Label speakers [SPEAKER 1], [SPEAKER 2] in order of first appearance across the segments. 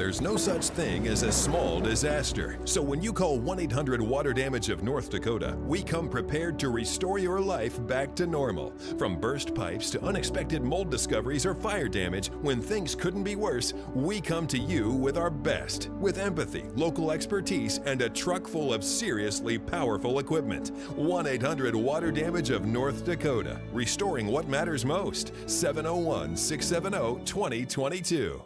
[SPEAKER 1] There's no such thing as a small disaster. So when you call 1-800 Water Damage of North Dakota, we come prepared to restore your life back to normal. From burst pipes to unexpected mold discoveries or fire damage, when things couldn't be worse, we come to you with our best. With empathy, local expertise, and a truck full of seriously powerful equipment. 1-800 Water Damage of North Dakota. Restoring what matters most. 701-670-2022.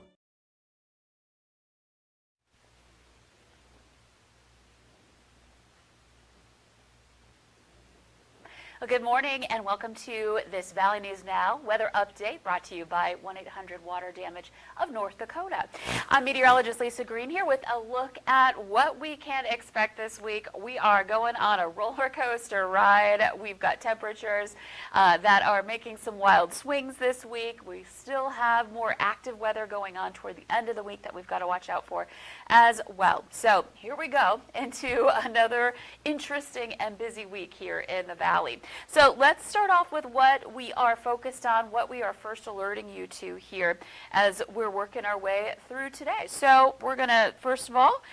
[SPEAKER 2] Well, good morning and welcome to this Valley News Now weather update brought to you by 1-800 Water Damage of North Dakota. I'm meteorologist Lisa Green here with a look at what we can expect this week. We are going on a roller coaster ride. We've got temperatures that are making some wild swings this week. We still have more active weather going on toward the end of the week that we've got to watch out for as well. So here we go into another interesting and busy week here in the Valley. So let's start off with what we are focused on, what we are first alerting you to here as we're working our way through today. So we're going to, first of all,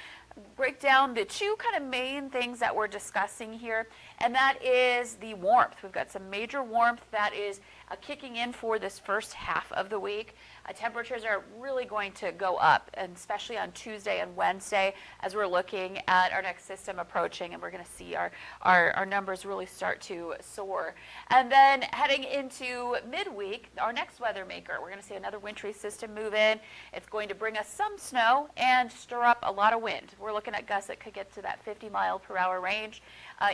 [SPEAKER 2] break down the two kind of main things that we're discussing here, and that is the warmth. We've got some major warmth that is kicking in for this first half of the week. Temperatures are really going to go up, and especially on Tuesday and Wednesday as we're looking at our next system approaching, and we're going to see our numbers really start to soar. And then heading into midweek, our next weather maker, we're going to see another wintry system move in. It's going to bring us some snow and stir up a lot of wind. We're looking at gusts that could get to that 50-mile-per-hour range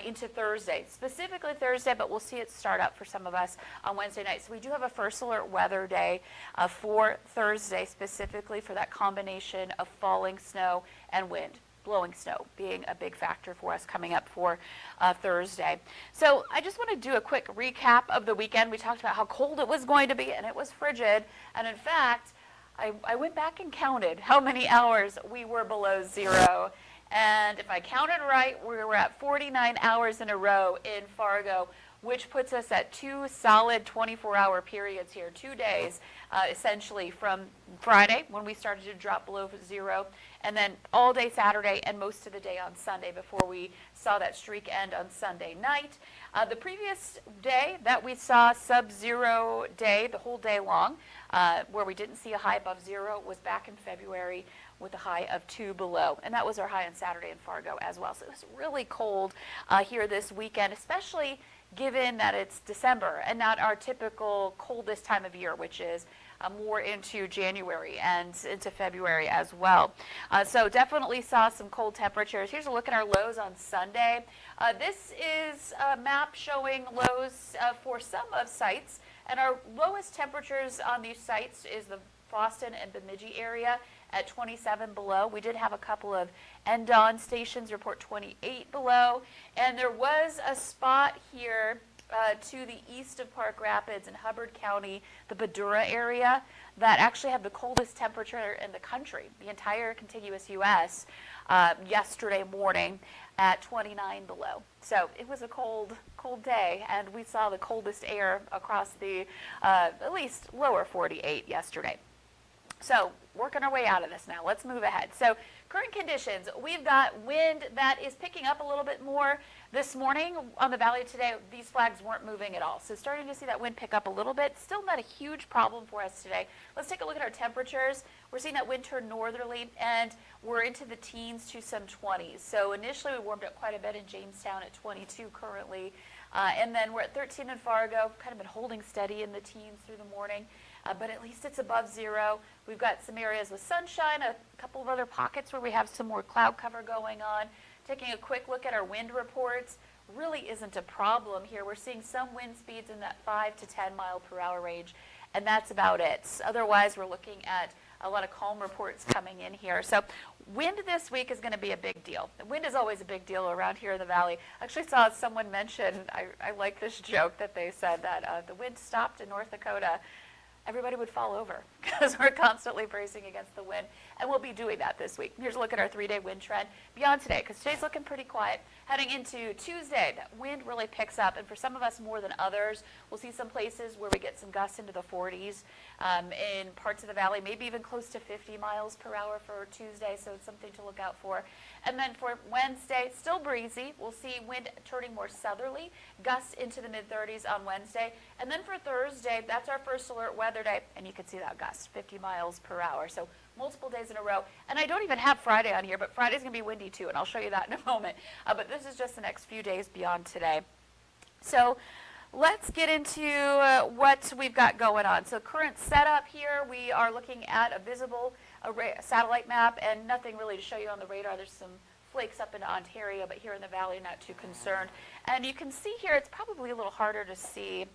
[SPEAKER 2] into Thursday, specifically Thursday, but we'll see it start up for some of us on Wednesday night. So we do have a first alert weather day for Thursday, specifically for that combination of falling snow and wind. Blowing snow being a big factor for us coming up for Thursday. So I just want to do a quick recap of the weekend. We talked about how cold it was going to be, and it was frigid. And in fact, I went back and counted how many hours we were below zero. And if I counted right, we were at 49 hours in a row in Fargo, which puts us at two solid 24-hour periods here, 2 days, essentially from Friday when we started to drop below zero, and then all day Saturday and most of the day on Sunday before we saw that streak end on Sunday night. The previous day that we saw sub-zero day the whole day long, where we didn't see a high above zero, was back in February with a high of 2 below. And that was our high on Saturday in Fargo as well. So it was really cold here this weekend, especially given that it's December and not our typical coldest time of year, which is more into January and into February as well. So definitely saw some cold temperatures. Here's a look at our lows on Sunday. This is a map showing lows for some of sites, and our lowest temperatures on these sites is the Boston and Bemidji area at 27 below. We did have a couple of end-on stations report 28 below, and there was a spot here to the east of Park Rapids in Hubbard County, the Badura area, that actually had the coldest temperature in the country, the entire contiguous U.S., yesterday morning at 29 below. So it was a cold day, and we saw the coldest air across the at least lower 48 yesterday. So working our way out of this now. Let's move ahead. So current conditions, we've got wind that is picking up a little bit more this morning on the valley today. These flags weren't moving at all. So starting to see that wind pick up a little bit. Still not a huge problem for us today. Let's take a look at our temperatures. We're seeing that wind turn northerly, and we're into the teens to some 20s. So initially we warmed up quite a bit in Jamestown at 22 currently. And then we're at 13 in Fargo, kind of been holding steady in the teens through the morning. But at least it's above zero. We've got some areas with sunshine, a couple of other pockets where we have some more cloud cover going on. Taking a quick look at our wind reports, really isn't a problem here. We're seeing some wind speeds in that 5 to 10 mile per hour range, and that's about it. Otherwise, we're looking at a lot of calm reports coming in here. So wind this week is going to be a big deal. Wind is always a big deal around here in the valley. I actually saw someone mention, I like this joke that they said that the wind stopped in North Dakota everybody would fall over because we're constantly bracing against the wind, and we'll be doing that this week. Here's a look at our 3-day wind trend beyond today, because today's looking pretty quiet. Heading into Tuesday, that wind really picks up, and for some of us more than others, we'll see some places where we get some gusts into the 40s in parts of the valley, maybe even close to 50 miles per hour for Tuesday, so it's something to look out for. And then for Wednesday, still breezy. We'll see wind turning more southerly, gusts into the mid-30s on Wednesday. And then for Thursday, that's our first alert weather day, and you can see that gust, 50 miles per hour. So multiple days in a row. And I don't even have Friday on here, but Friday's going to be windy too, and I'll show you that in a moment. But this is just the next few days beyond today. So let's get into what we've got going on. So current setup here, we are looking at a visible satellite map, and nothing really to show you on the radar. There's some flakes up into Ontario, but here in the valley, not too concerned. And you can see here, it's probably a little harder to see.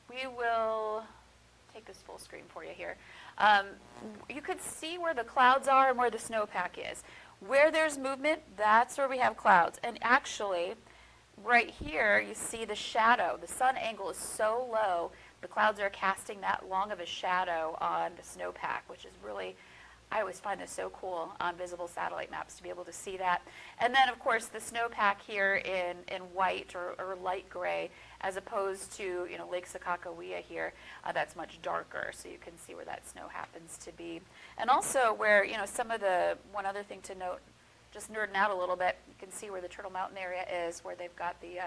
[SPEAKER 2] We will take this full screen for you here. You could see where the clouds are and where the snowpack is. Where there's movement, that's where we have clouds. And actually, right here, you see the shadow. The sun angle is so low, the clouds are casting that long of a shadow on the snowpack, which is really, I always find this so cool on visible satellite maps to be able to see that. And then, of course, the snowpack here in white or light gray, as opposed to, Lake Sakakawea here, that's much darker, so you can see where that snow happens to be. And also where, some of the, one other thing to note, just nerding out a little bit, you can see where the Turtle Mountain area is, where they've got the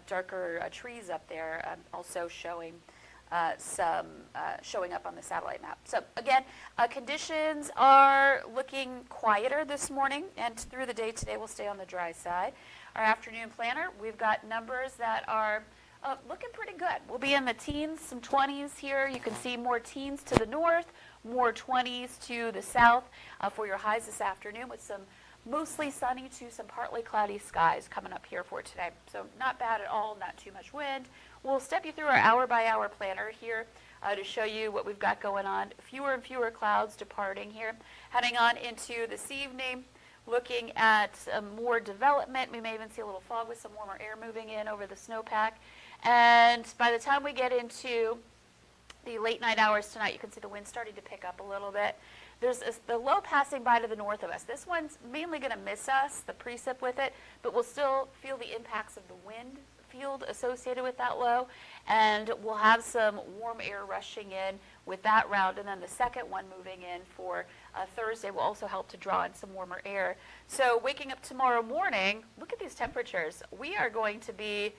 [SPEAKER 2] darker trees up there, also showing showing up on the satellite map. So again, conditions are looking quieter this morning, and through the day today we'll stay on the dry side. Our afternoon planner, we've got numbers that are looking pretty good. We'll be in the teens, some 20s here. You can see more teens to the north, more 20s to the south for your highs this afternoon, with some mostly sunny to some partly cloudy skies coming up here for today. So not bad at all, not too much wind. We'll step you through our hour-by-hour planner here to show you what we've got going on. Fewer and fewer clouds departing here. Heading on into this evening, looking at more development. We may even see a little fog with some warmer air moving in over the snowpack. And by the time we get into the late night hours tonight, you can see the wind starting to pick up a little bit. There's the low passing by to the north of us. This one's mainly going to miss us, the precip with it, but we'll still feel the impacts of the wind field associated with that low, and we'll have some warm air rushing in with that round, and then the second one moving in for Thursday will also help to draw in some warmer air. So waking up tomorrow morning, look at these temperatures. We are going to be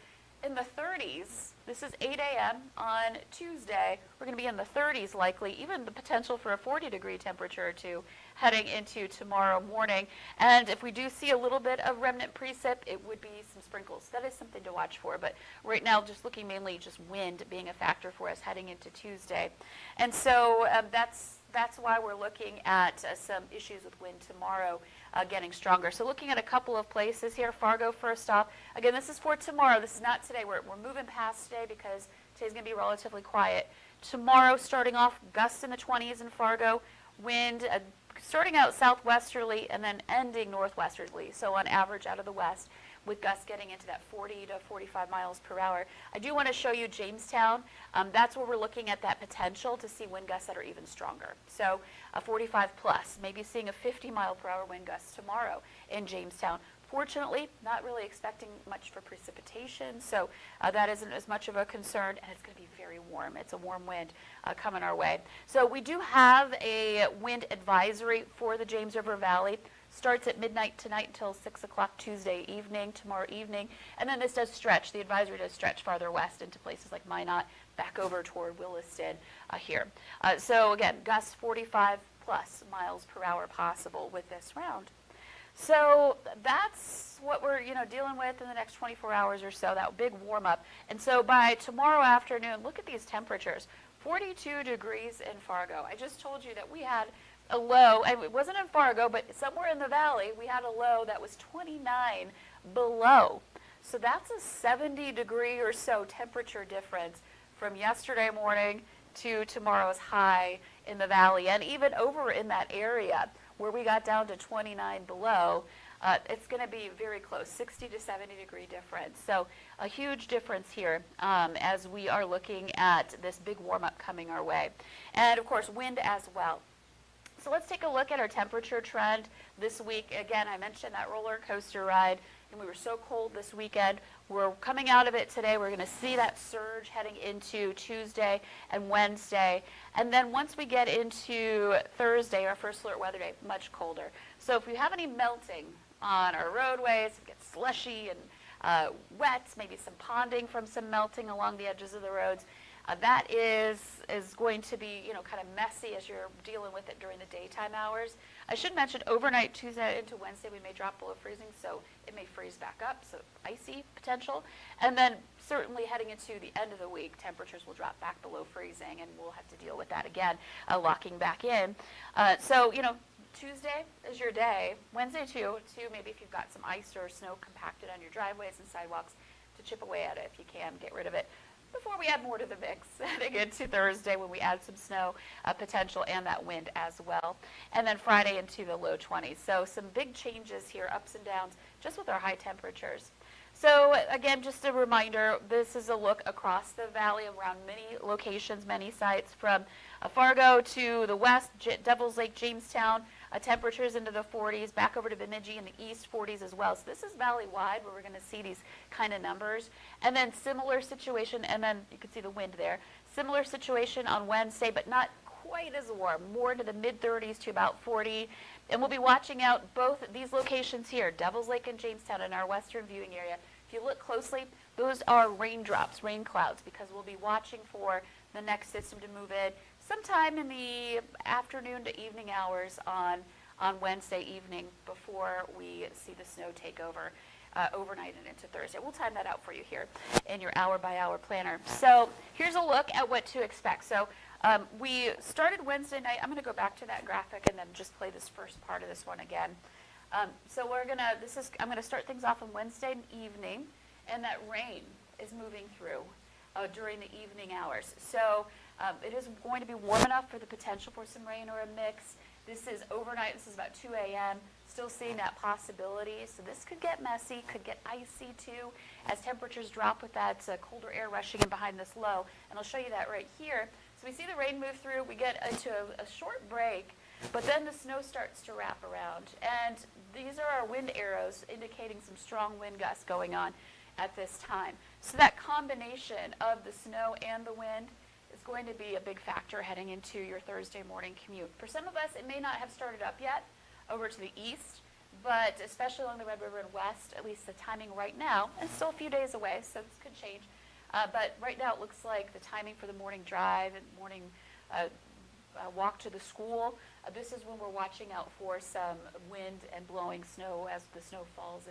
[SPEAKER 2] in the 30s. This is 8 a.m. on Tuesday. We're going to be in the 30s likely, even the potential for a 40-degree temperature or two heading into tomorrow morning. And if we do see a little bit of remnant precip, it would be some sprinkles. That is something to watch for. But right now, just looking mainly just wind being a factor for us heading into Tuesday. And so that's why we're looking at some issues with wind tomorrow getting stronger. So looking at a couple of places here. Fargo first off. Again, this is for tomorrow. This is not today. We're moving past today because today's going to be relatively quiet. Tomorrow, starting off, gusts in the 20s in Fargo. Wind starting out southwesterly and then ending northwesterly. So on average out of the west, with gusts getting into that 40 to 45 miles per hour. I do want to show you Jamestown. That's where we're looking at that potential to see wind gusts that are even stronger. So a 45 plus, maybe seeing a 50 mile per hour wind gust tomorrow in Jamestown. Fortunately, not really expecting much for precipitation, so that isn't as much of a concern, and it's going to be very warm. It's a warm wind coming our way. So we do have a wind advisory for the James River Valley. Starts at midnight tonight until 6 o'clock Tuesday evening, tomorrow evening. And then this does stretch. The advisory does stretch farther west into places like Minot, back over toward Williston here. So again, gusts 45 plus miles per hour possible with this round. So that's what we're dealing with in the next 24 hours or so, that big warm up. And so by tomorrow afternoon, look at these temperatures. 42 degrees in Fargo. I just told you that we had a low, and it wasn't in Fargo, but somewhere in the valley, we had a low that was 29 below. So that's a 70 degree or so temperature difference from yesterday morning to tomorrow's high in the valley, and even over in that area where we got down to 29 below. it's going to be very close, 60 to 70 degree difference. So a huge difference here as we are looking at this big warm-up coming our way. And of course, wind as well. So let's take a look at our temperature trend this week. Again, I mentioned that roller coaster ride, and we were so cold this weekend. We're coming out of it today. We're going to see that surge heading into Tuesday and Wednesday. And then once we get into Thursday, our first alert weather day, much colder. So if we have any melting on our roadways, it gets slushy and wet, maybe some ponding from some melting along the edges of the roads, that is going to be, kind of messy as you're dealing with it during the daytime hours. I should mention overnight Tuesday into Wednesday we may drop below freezing, so it may freeze back up, so icy potential. And then certainly heading into the end of the week, temperatures will drop back below freezing, and we'll have to deal with that again, locking back in. So Tuesday is your day. Wednesday too, maybe if you've got some ice or snow compacted on your driveways and sidewalks, to chip away at it if you can, get rid of it before we add more to the mix heading into Thursday when we add some snow potential and that wind as well. And then Friday into the low 20s. So some big changes here, ups and downs, just with our high temperatures. So again, just a reminder, this is a look across the valley around many locations, many sites from Fargo to the west, Devil's Lake, Jamestown, temperatures into the 40s, back over to Bemidji in the east, 40s as well. So this is valley-wide where we're going to see these kind of numbers. And then similar situation, and then you can see the wind there. Similar situation on Wednesday, but not quite as warm, more into the mid-30s to about 40. And we'll be watching out both these locations here, Devil's Lake and Jamestown in our western viewing area. If you look closely, those are raindrops, rain clouds, because we'll be watching for the next system to move in sometime in the afternoon to evening hours on Wednesday evening before we see the snow take over overnight and into Thursday. We'll time that out for you here in your hour-by-hour planner. So here's a look at what to expect. So we started Wednesday night. I'm going to go back to that graphic and then just play this first part of this one again. So I'm going to start things off on Wednesday evening, and that rain is moving through during the evening hours. So it is going to be warm enough for the potential for some rain or a mix. This is overnight. This is about 2 a.m. Still seeing that possibility. So this could get messy, could get icy too, as temperatures drop with that colder air rushing in behind this low. And I'll show you that right here. So we see the rain move through. We get into a short break, but then the snow starts to wrap around. And these are our wind arrows indicating some strong wind gusts going on at this time. So that combination of the snow and the wind is going to be a big factor heading into your Thursday morning commute. For some of us, it may not have started up yet over to the east, but especially along the Red River and west, at least the timing right now, and still a few days away, so this could change. But right now it looks like the timing for the morning drive and morning walk to the school, this is when we're watching out for some wind and blowing snow as the snow falls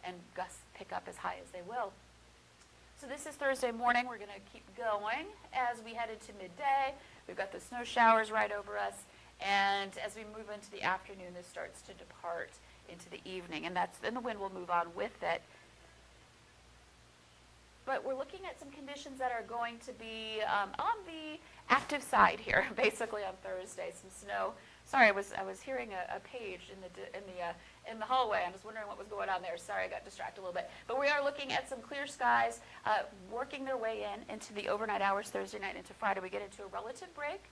[SPEAKER 2] and gusts pick up as high as they will. So this is Thursday morning. We're going to keep going as we head into midday. We've got the snow showers right over us. And as we move into the afternoon, this starts to depart into the evening. And then the wind will move on with it. But we're looking at some conditions that are going to be on the active side here, basically on Thursday. Some snow. Sorry, I was hearing a page in the hallway. I was wondering what was going on there. Sorry, I got distracted a little bit. But we are looking at some clear skies working their way into the overnight hours Thursday night into Friday. We get into a relative break.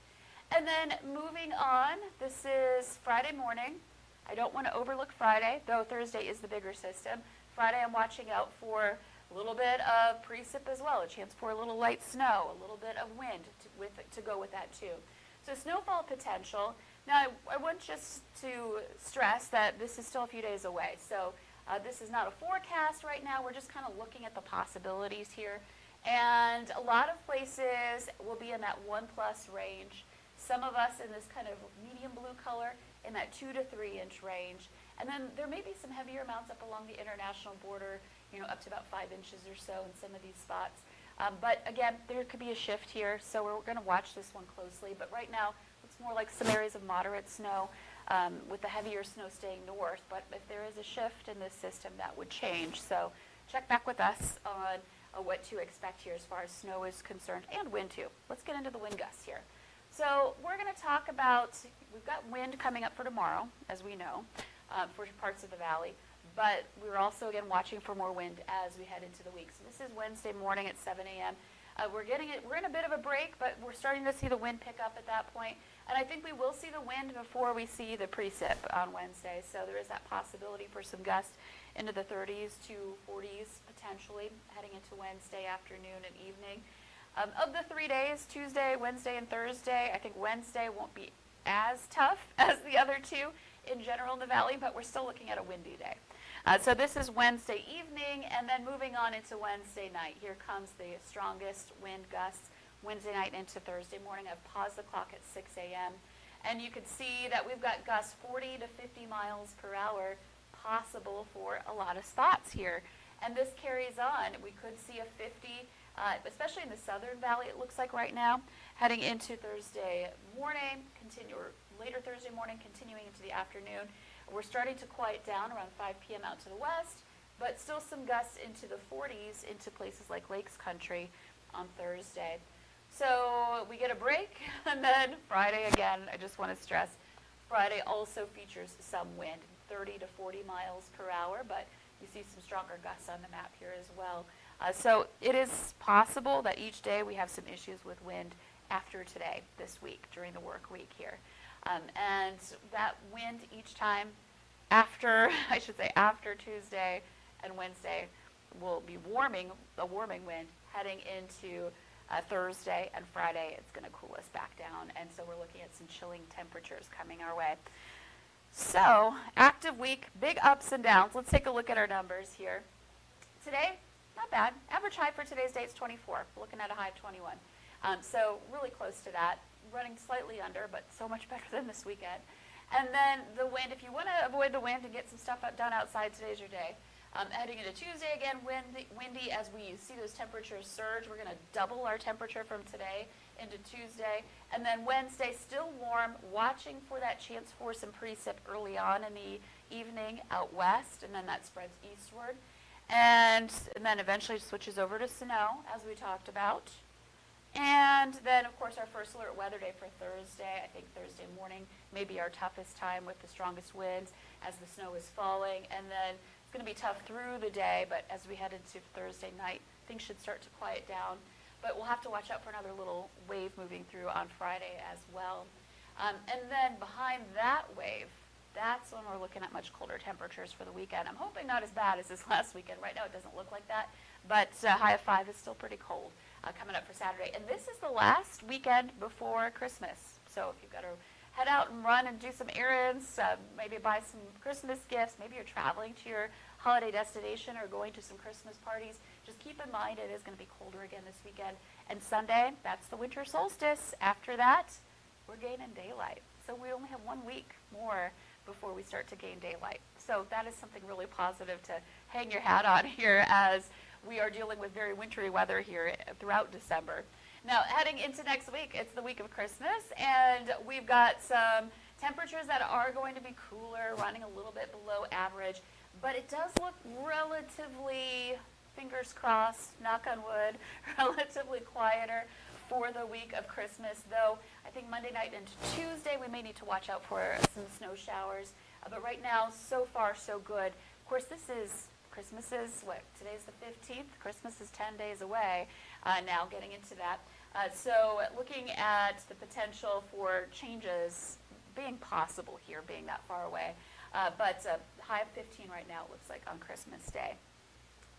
[SPEAKER 2] And then moving on, this is Friday morning. I don't want to overlook Friday, though Thursday is the bigger system. Friday I'm watching out for a little bit of precip as well, a chance for a little light snow, a little bit of wind to go with that too. So snowfall potential. Now, I want just to stress that this is still a few days away. So this is not a forecast right now. We're just kind of looking at the possibilities here. And a lot of places will be in that 1+ range. Some of us in this kind of medium blue color in that 2 to 3 inch range. And then there may be some heavier amounts up along the international border, up to about 5 inches or so in some of these spots. But again, there could be a shift here, so we're going to watch this one closely. But right now, it's more like some areas of moderate snow with the heavier snow staying north. But if there is a shift in this system, that would change. So check back with us on what to expect here as far as snow is concerned, and wind too. Let's get into the wind gusts here. So we're going to talk about, we've got wind coming up for tomorrow, as we know, for parts of the valley. but we're also, again, watching for more wind as we head into the week. So this is Wednesday morning at 7 a.m. We're in a bit of a break, but we're starting to see the wind pick up at that point. And I think we will see the wind before we see the precip on Wednesday. So there is that possibility for some gusts into the 30s to 40s potentially heading into Wednesday afternoon and evening. Of the 3 days, Tuesday, Wednesday, and Thursday, I think Wednesday won't be as tough as the other two in general in the valley, but we're still looking at a windy day. So this is Wednesday evening, and then moving on into Wednesday night. Here comes the strongest wind gusts Wednesday night into Thursday morning. I've paused the clock at 6 a.m. And you can see that we've got gusts 40 to 50 miles per hour possible for a lot of spots here. And this carries on. We could see a 50, especially in the southern valley, it looks like right now, heading into Thursday morning, or later Thursday morning, continuing into the afternoon. We're starting to quiet down around 5 p.m. out to the west, but still some gusts into the 40s into places like Lakes Country on Thursday. So we get a break, and then Friday again, I just want to stress, Friday also features some wind, 30 to 40 miles per hour, but you see some stronger gusts on the map here as well. So it is possible that each day we have some issues with wind after today, this week, during the work week here. And that wind each time after Tuesday and Wednesday will be a warming wind heading into Thursday and Friday. It's going to cool us back down, and so we're looking at some chilling temperatures coming our way. So, active week, big ups and downs. Let's take a look at our numbers here. Today, not bad. Average high for today's date is 24. We're looking at a high of 21. So really close to that, running slightly under, but so much better than this weekend. And then the wind, if you want to avoid the wind and get some stuff done outside, today's your day. Heading into Tuesday, again, windy as we see those temperatures surge. We're going to double our temperature from today into Tuesday. And then Wednesday, still warm, watching for that chance for some precip early on in the evening out west, and then that spreads eastward. And then eventually switches over to snow, as we talked about. And then, of course, our first alert weather day for Thursday. I think Thursday morning may be our toughest time with the strongest winds as the snow is falling. And then it's going to be tough through the day, but as we head into Thursday night, things should start to quiet down. But we'll have to watch out for another little wave moving through on Friday as well. And then behind that wave, that's when we're looking at much colder temperatures for the weekend. I'm hoping not as bad as this last weekend. Right now it doesn't look like that, but high of 5 is still pretty cold coming up for Saturday. And this is the last weekend before Christmas. So if you've got to head out and run and do some errands, maybe buy some Christmas gifts, maybe you're traveling to your holiday destination or going to some Christmas parties, just keep in mind it is going to be colder again this weekend. And Sunday, that's the winter solstice. After that, we're gaining daylight. So we only have 1 week more before we start to gain daylight. So that is something really positive to hang your hat on here as we are dealing with very wintry weather here throughout December. Now, heading into next week, it's the week of Christmas, and we've got some temperatures that are going to be cooler, running a little bit below average, but it does look relatively, fingers crossed, knock on wood, relatively quieter for the week of Christmas, though I think Monday night into Tuesday we may need to watch out for some snow showers. But right now, so far, so good. Of course, Christmas is, today's the 15th. Christmas is 10 days away now, getting into that. So looking at the potential for changes being possible here, being that far away. But high of 15 right now, it looks like, on Christmas Day.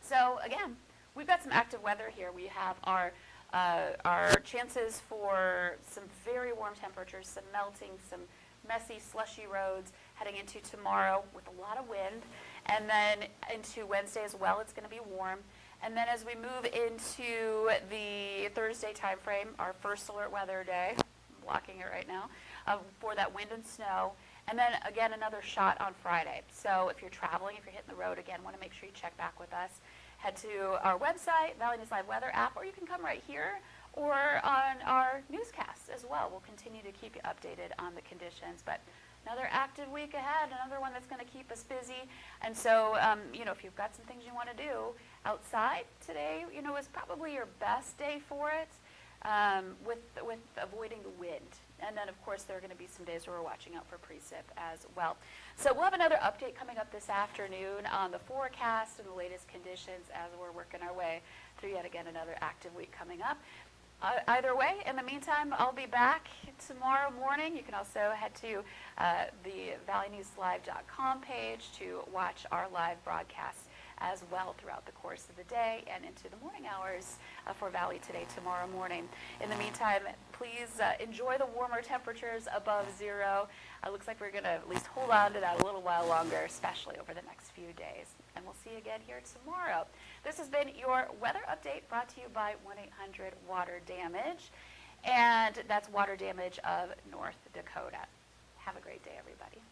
[SPEAKER 2] So again, we've got some active weather here. We have our chances for some very warm temperatures, some melting, some messy, slushy roads heading into tomorrow with a lot of wind. And then into Wednesday as well, it's going to be warm. And then as we move into the Thursday time frame, our first alert weather day, I'm blocking it right now, for that wind and snow. And then again, another shot on Friday. So if you're traveling, if you're hitting the road, again, want to make sure you check back with us. Head to our website, Valley News Live Weather app, or you can come right here or on our newscasts as well. We'll continue to keep you updated on the conditions. But another active week ahead, another one that's going to keep us busy. And so, if you've got some things you want to do outside today, is probably your best day for it, with avoiding the wind And then, of course, there are going to be some days where we're watching out for precip as well. So we'll have another update coming up this afternoon on the forecast and the latest conditions as we're working our way through yet again another active week coming up. Either way, in the meantime, I'll be back tomorrow morning. You can also head to the valleynewslive.com page to watch our live broadcasts as well throughout the course of the day and into the morning hours for Valley Today tomorrow morning. In the meantime, please enjoy the warmer temperatures above zero. Looks like we're going to at least hold on to that a little while longer, especially over the next few days. And we'll see you again here tomorrow. This has been your weather update brought to you by 1-800-WATER-DAMAGE. And that's water damage of North Dakota. Have a great day, everybody.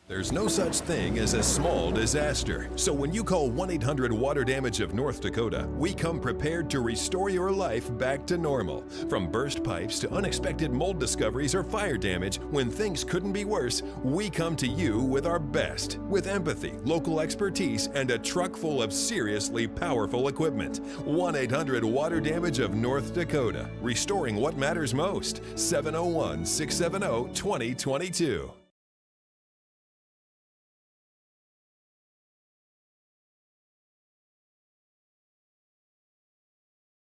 [SPEAKER 1] There's no such thing as a small disaster. So when you call 1-800-WATER-DAMAGE of North Dakota, we come prepared to restore your life back to normal. From burst pipes to unexpected mold discoveries or fire damage, when things couldn't be worse, we come to you with our best. With empathy, local expertise, and a truck full of seriously powerful equipment. 1-800-WATER-DAMAGE of North Dakota. Restoring what matters most. 701-670-2022.